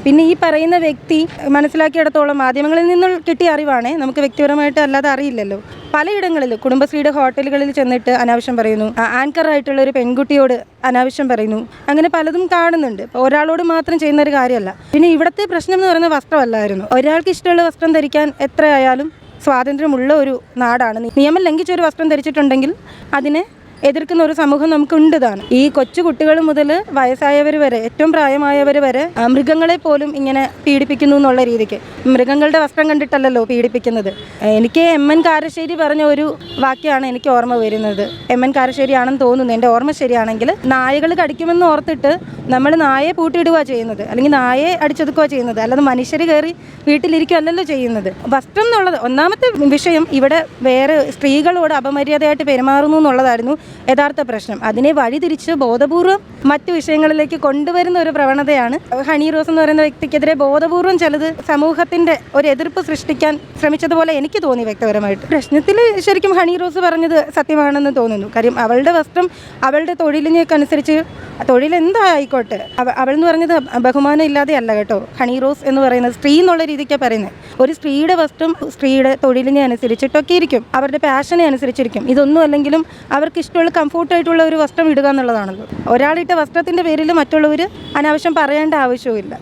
പിന്നെ ഈ പറയുന്ന വ്യക്തി മനസ്സിലാക്കിയിടത്തോളം മാധ്യമങ്ങളിൽ നിന്നും കിട്ടിയ അറിവാണ്, നമുക്ക് വ്യക്തിപരമായിട്ട് അല്ലാതെ അറിയില്ലല്ലോ. പലയിടങ്ങളിൽ കുടുംബശ്രീയുടെ ഹോട്ടലുകളിൽ ചെന്നിട്ട് അനാവശ്യം പറയുന്നു, ആങ്കറായിട്ടുള്ള ഒരു പെൺകുട്ടിയോട് അനാവശ്യം പറയുന്നു, അങ്ങനെ പലതും കാണുന്നുണ്ട്. ഒരാളോട് മാത്രം ചെയ്യുന്ന ഒരു കാര്യമല്ല. പിന്നെ ഇവിടുത്തെ പ്രശ്നം എന്ന് പറയുന്നത് വസ്ത്രമല്ലായിരുന്നു. ഒരാൾക്ക് ഇഷ്ടമുള്ള വസ്ത്രം ധരിക്കാൻ എത്രയായാലും സ്വാതന്ത്ര്യമുള്ള ഒരു നാടാണ്. നിയമം ലംഘിച്ചൊരു വസ്ത്രം ധരിച്ചിട്ടുണ്ടെങ്കിൽ അതിനെ എതിർക്കുന്ന ഒരു സമൂഹം നമുക്കുണ്ട് താൻ. ഈ കൊച്ചു കുട്ടികൾ മുതൽ വയസ്സായവർ വരെ, ഏറ്റവും പ്രായമായവർ വരെ മൃഗങ്ങളെ പോലും ഇങ്ങനെ പീഡിപ്പിക്കുന്നു എന്നുള്ള രീതിക്ക്. മൃഗങ്ങളുടെ വസ്ത്രം കണ്ടിട്ടല്ലല്ലോ പീഡിപ്പിക്കുന്നത്. എനിക്ക് എം.എൻ. കാരശ്ശേരി പറഞ്ഞ ഒരു വാക്യമാണ് എനിക്ക് ഓർമ്മ വരുന്നത്. എം.എൻ. കാരശ്ശേരി ആണെന്ന് തോന്നുന്നു, എൻ്റെ ഓർമ്മ ശരിയാണെങ്കിൽ. നായകൾ കടിക്കുമെന്ന് ഓർത്തിട്ട് നമ്മൾ നായയെ പൂട്ടിയിടുക ചെയ്യുന്നത്, അല്ലെങ്കിൽ നായയെ അടിച്ചൊതുക്കുക ചെയ്യുന്നത്, അല്ലാതെ മനുഷ്യർ കയറി വീട്ടിലിരിക്കുകയല്ലല്ലോ ചെയ്യുന്നത്. വസ്ത്രം എന്നുള്ളത് ഒന്നാമത്തെ വിഷയം. ഇവിടെ വേറെ സ്ത്രീകളോട് അപമര്യാദയായിട്ട് പെരുമാറുന്നു എന്നുള്ളതായിരുന്നു യഥാർത്ഥ പ്രശ്നം. അതിനെ വഴിതിരിച്ച് ബോധപൂർവം മറ്റു വിഷയങ്ങളിലേക്ക് കൊണ്ടുവരുന്ന ഒരു പ്രവണതയാണ്. ഹണി റോസ് എന്ന് പറയുന്ന വ്യക്തിക്കെതിരെ ബോധപൂർവം ചിലത് സമൂഹത്തിന്റെ ഒരു എതിർപ്പ് സൃഷ്ടിക്കാൻ ശ്രമിച്ചതുപോലെ എനിക്ക് തോന്നി വ്യക്തിപരമായിട്ട്. പ്രശ്നത്തിൽ ശരിക്കും ഹണി റോസ് പറഞ്ഞത് സത്യമാണെന്ന് തോന്നുന്നു. കാര്യം അവളുടെ വസ്ത്രം അവളുടെ തൊഴിലിനേക്കനുസരിച്ച്, തൊഴിൽ എന്തായിക്കോട്ടെ, അവൾ എന്ന് പറഞ്ഞത് ബഹുമാനം ഇല്ലാതെ അല്ല കേട്ടോ. ഹണി റോസ് എന്ന് പറയുന്നത് സ്ത്രീ എന്നുള്ള രീതിക്കാണ് പറയുന്നത്. ഒരു സ്ത്രീയുടെ വസ്ത്രം സ്ത്രീയുടെ തൊഴിലിനെ അനുസരിച്ചിട്ടൊക്കെ ഇരിക്കും, അവരുടെ പാഷനെ അനുസരിച്ചിരിക്കും. ഇതൊന്നും അല്ലെങ്കിലും അവർക്ക് ഇഷ്ടമുള്ള കംഫോർട്ടായിട്ടുള്ള ഒരു വസ്ത്രം ഇടുക എന്നുള്ളതാണല്ലോ. ഒരാളിട്ട വസ്ത്രത്തിൻ്റെ പേരിൽ മറ്റുള്ളവർ അനാവശ്യം പറയേണ്ട ആവശ്യവുമില്ല.